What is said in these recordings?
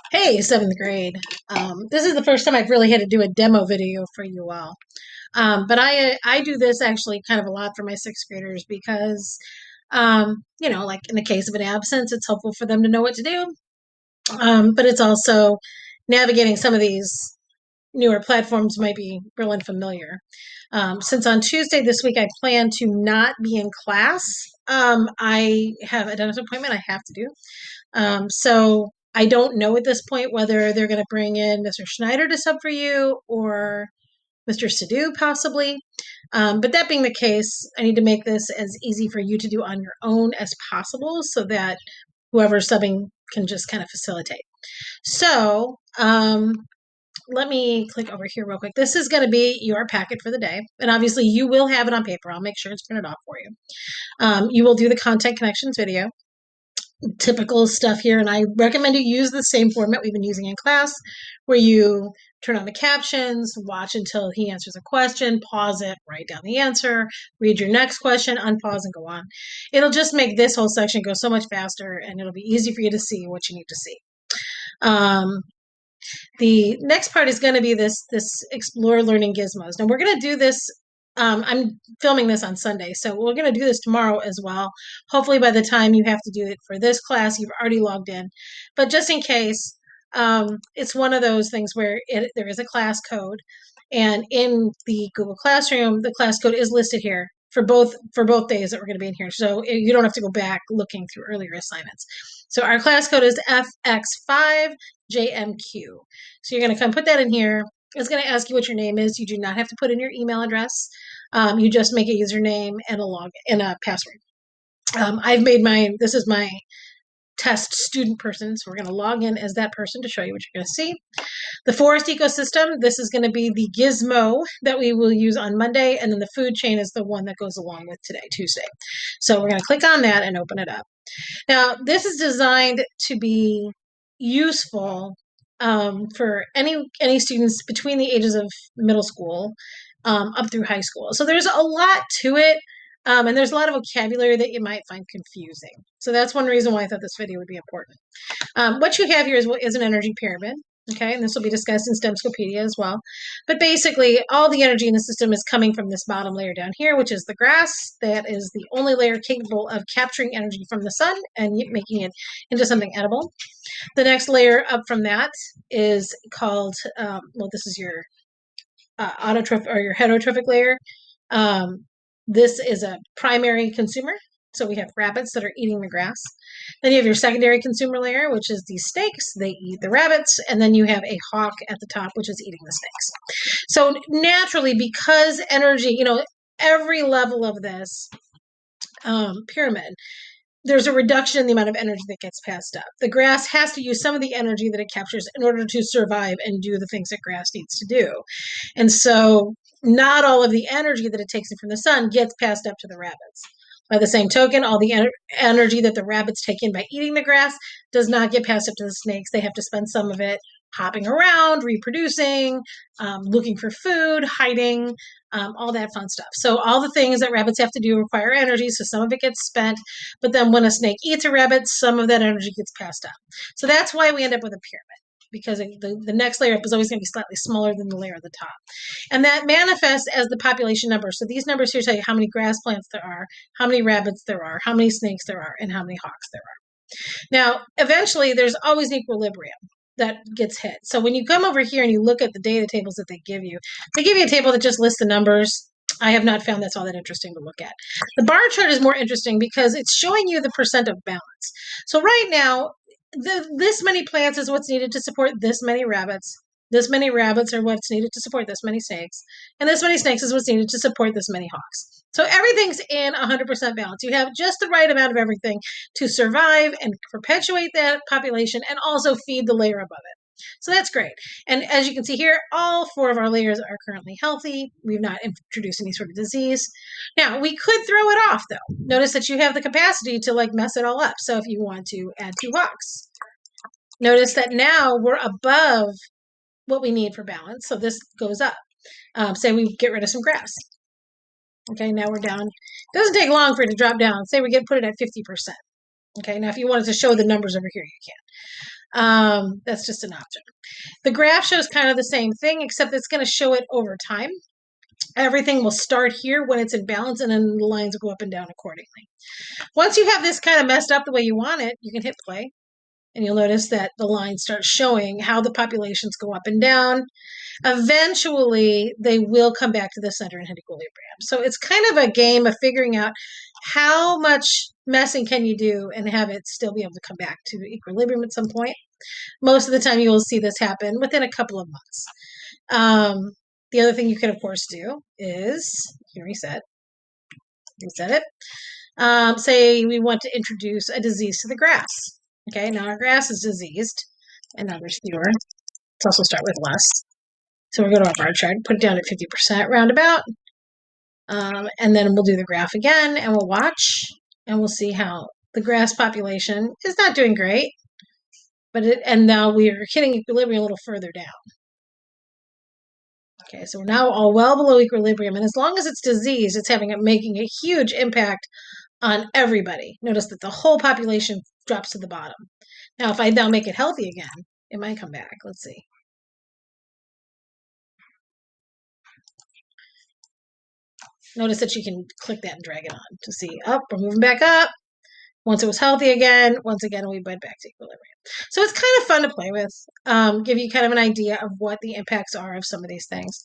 Hey, seventh grade. This is the first time I've really had to do a demo video for you all. But I do this actually kind of a lot for my sixth graders because, like in the case of an absence, it's helpful for them to know what to do. But it's also navigating some of these newer platforms might be real unfamiliar. Since on Tuesday this week I plan to not be in class, I have a dentist appointment I have to do. So I don't know at this point whether they're going to bring in Mr. Schneider to sub for you or Mr. Sadhu possibly. But that being the case, I need to make this as easy for you to do on your own as possible so that whoever's subbing can just kind of facilitate. So let me click over here real quick. This is going to be your packet for the day. And obviously you will have it on paper. I'll make sure it's printed off for you. You will do the content connections video, typical stuff here, and I recommend you use the same format we've been using in class, where you turn on the captions, watch until he answers a question, pause it, write down the answer, read your next question, unpause, and go on. It'll just make this whole section go so much faster, and it'll be easy for you to see what you need to see. The next part is going to be this explore learning gizmos. Now we're going to do this. I'm filming this on Sunday, so we're going to do this tomorrow as well. Hopefully by the time you have to do it for this class, you've already logged in. But just in case, it's one of those things where there is a class code, and in the Google Classroom, the class code is listed here for both days that we're going to be in here. So you don't have to go back looking through earlier assignments. So our class code is FX5JMQ. So you're going to come put that in here. It's going to ask you what your name is. You do not have to put in your email address. You just make a username and a password. I've made mine. This is my test student person, so we're going to log in as that person to show you what you're going to see. The forest ecosystem, this is going to be the gizmo that we will use on Monday, and then the food chain is the one that goes along with today, Tuesday. So we're going to click on that and open it up. Now, this is designed to be useful for any students between the ages of middle school up through high school. So there's a lot to it, and there's a lot of vocabulary that you might find confusing. So that's one reason why I thought this video would be important. What you have here is an energy pyramid. Okay, and this will be discussed in Stemcopedia as well. But basically, all the energy in the system is coming from this bottom layer down here, which is the grass. That is the only layer capable of capturing energy from the sun and making it into something edible. The next layer up from that is called, this is your autotrophic or your heterotrophic layer. This is a primary consumer. So we have rabbits that are eating the grass. Then you have your secondary consumer layer, which is these snakes. They eat the rabbits. And then you have a hawk at the top, which is eating the snakes. So naturally, because energy, every level of this pyramid, there's a reduction in the amount of energy that gets passed up. The grass has to use some of the energy that it captures in order to survive and do the things that grass needs to do. And so not all of the energy that it takes in from the sun gets passed up to the rabbits. By the same token, all the energy that the rabbits take in by eating the grass does not get passed up to the snakes. They have to spend some of it hopping around, reproducing, looking for food, hiding, all that fun stuff. So all the things that rabbits have to do require energy, so some of it gets spent, but then when a snake eats a rabbit, some of that energy gets passed up. So that's why we end up with a pyramid, because the next layer up is always going to be slightly smaller than the layer at the top. And that manifests as the population number. So these numbers here tell you how many grass plants there are, how many rabbits there are, how many snakes there are, and how many hawks there are. Now, eventually, there's always an equilibrium that gets hit. So when you come over here and you look at the data tables that they give you a table that just lists the numbers. I have not found that's all that interesting to look at. The bar chart is more interesting because it's showing you the percent of balance. So right now, this many plants is what's needed to support this many rabbits. This many rabbits are what's needed to support this many snakes. And this many snakes is what's needed to support this many hawks. So everything's in 100% balance. You have just the right amount of everything to survive and perpetuate that population and also feed the layer above it. So that's great. And as you can see here, all 4 of our layers are currently healthy. We've not introduced any sort of disease. Now, we could throw it off, though. Notice that you have the capacity to mess it all up. So if you want to add 2 hawks, notice that now we're above what we need for balance. So this goes up. Say we get rid of some grass. Okay, now we're down. It doesn't take long for it to drop down. Say we put it at 50%. Okay, now if you wanted to show the numbers over here, you That's just an option. The graph shows kind of the same thing, except it's going to show it over time. Everything will start here when it's in balance, and then the lines will go up and down accordingly. Once you have this kind of messed up the way you want it, you can hit play, and you'll notice that the line starts showing how the populations go up and down. Eventually, they will come back to the center and hit equilibrium. So it's kind of a game of figuring out how much messing can you do and have it still be able to come back to equilibrium at some point. Most of the time, you will see this happen within a couple of months. The other thing you can, of course, do is here reset it. Say we want to introduce a disease to the grass. Okay, now our grass is diseased, and now there's fewer. Let's also start with less. So we're going to our bar chart, put it down at 50% roundabout, and then we'll do the graph again, and we'll watch, and we'll see how the grass population is not doing great, and now we're hitting equilibrium a little further down. Okay, so we're now all well below equilibrium, and as long as it's diseased, it's making a huge impact on everybody. Notice that the whole population drops to the bottom. Now, if I now make it healthy again, it might come back. Let's see. Notice that you can click that and drag it on to see, up, we're moving back up. Once it was healthy again, once again, we went back to equilibrium. So it's kind of fun to play with, give you kind of an idea of what the impacts are of some of these things.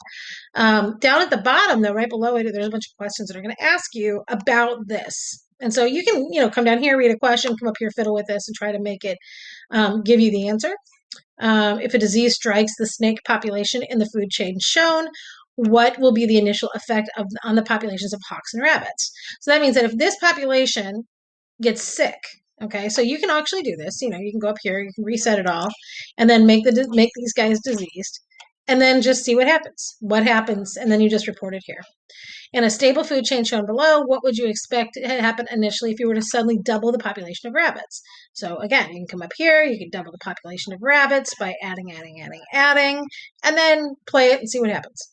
Down at the bottom, though, right below it, there's a bunch of questions that are going to ask you about this. And so you can, come down here, read a question, come up here, fiddle with this, and try to make it give you the answer. If a disease strikes the snake population in the food chain shown, what will be the initial effect on the populations of hawks and rabbits? So that means that if this population gets sick, okay, so you can actually do this. You can go up here, you can reset it all, and then make these guys diseased, and then just see what happens. What happens, and then you just report it here. In a stable food chain shown below, what would you expect to happen initially if you were to suddenly double the population of rabbits? So again, you can come up here, you can double the population of rabbits by adding, and then play it and see what happens.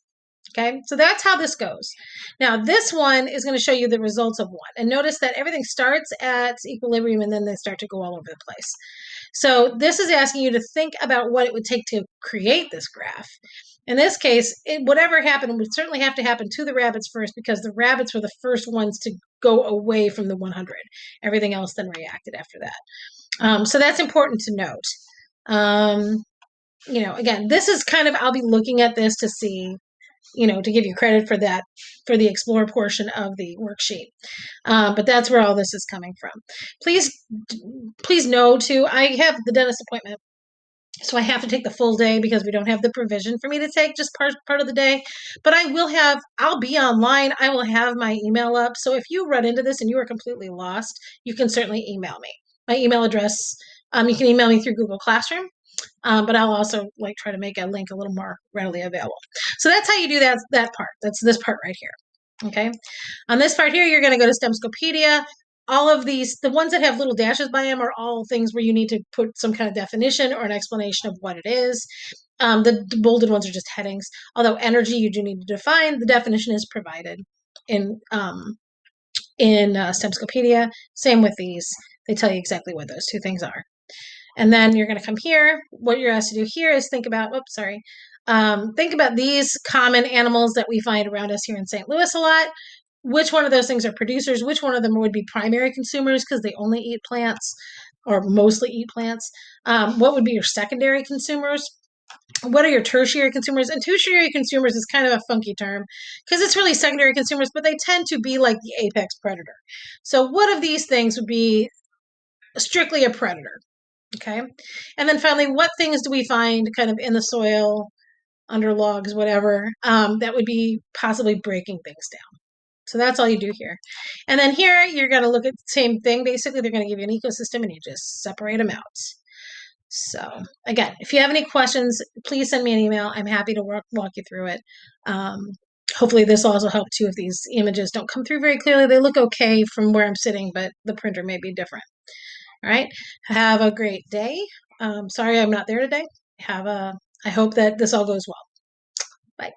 Okay, so that's how this goes. Now, this one is going to show you the results of one. And notice that everything starts at equilibrium and then they start to go all over the place. So this is asking you to think about what it would take to create this graph. In this case, whatever happened would certainly have to happen to the rabbits first, because the rabbits were the first ones to go away from the 100. Everything else then reacted after that. So that's important to note. Again, this is kind of, I'll be looking at this to see, to give you credit for that, for the explore portion of the worksheet. But that's where all this is coming from. Please know too, I have the dentist appointment, so I have to take the full day because we don't have the provision for me to take just part of the day. But I'll be online. I will have my email up. So if you run into this and you are completely lost, you can certainly email me. My email address, you can email me through Google Classroom. But I'll also try to make a link a little more readily available. So that's how you do that part. That's this part right here. Okay. On this part here, you're going to go to Stemcopedia. All of these, the ones that have little dashes by them, are all things where you need to put some kind of definition or an explanation of what it is. The bolded ones are just headings. Although energy you do need to define, the definition is provided in Stemcopedia. Same with these. They tell you exactly what those two things are. And then you're going to come here. What you're asked to do here is think about these common animals that we find around us here in St. Louis a lot. Which one of those things are producers? Which one of them would be primary consumers because they only eat plants or mostly eat plants? What would be your secondary consumers? What are your tertiary consumers? And tertiary consumers is kind of a funky term because it's really secondary consumers, but they tend to be like the apex predator. So what of these things would be strictly a predator? Okay. And then finally, what things do we find kind of in the soil, under logs, whatever, that would be possibly breaking things down? So that's all you do here. And then here, you're going to look at the same thing. Basically, they're going to give you an ecosystem and you just separate them out. So again, if you have any questions, please send me an email. I'm happy to walk you through it. Hopefully this will also help too if these images don't come through very clearly. They look okay from where I'm sitting, but the printer may be different. All right. Have a great day. Sorry I'm not there today. I hope that this all goes well. Bye.